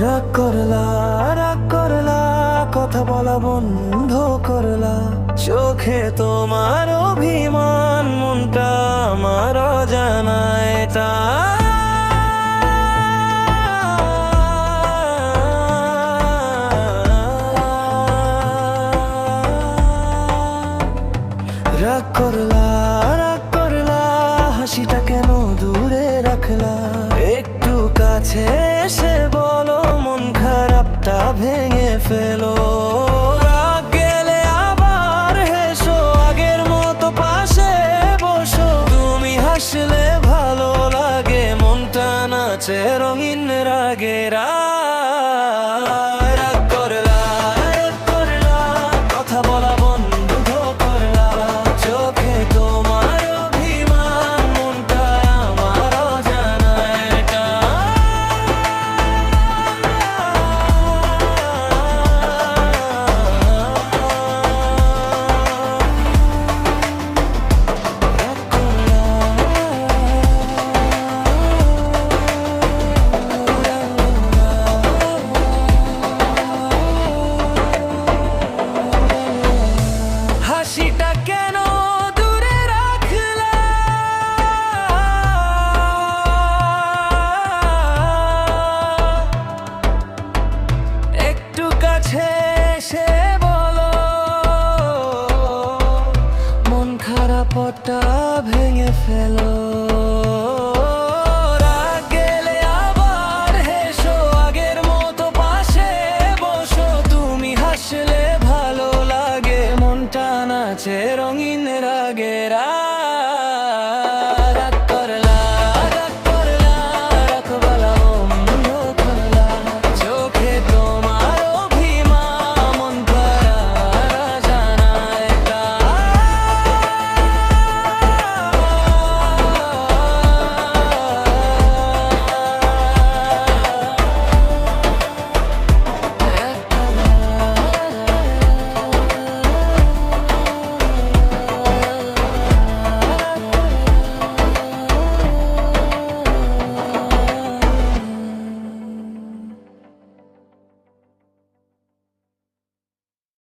রাগ করলা, কথা বলা বন্ধ করলা, চোখে তোমার অভিমান, মনটা আমার অজানা এটা। রাগ করলা, হাসিটা কেন দূরে রাখলা? একটু কাছে এসে বলো, মন খারাপটা ভেঙে ফেলো। রাগ গেলে আবার হেসো, আগের মতো পাশে বসো। তুমি হাসলে ভালো লাগে, মনটা নাচে রঙিন রাগে।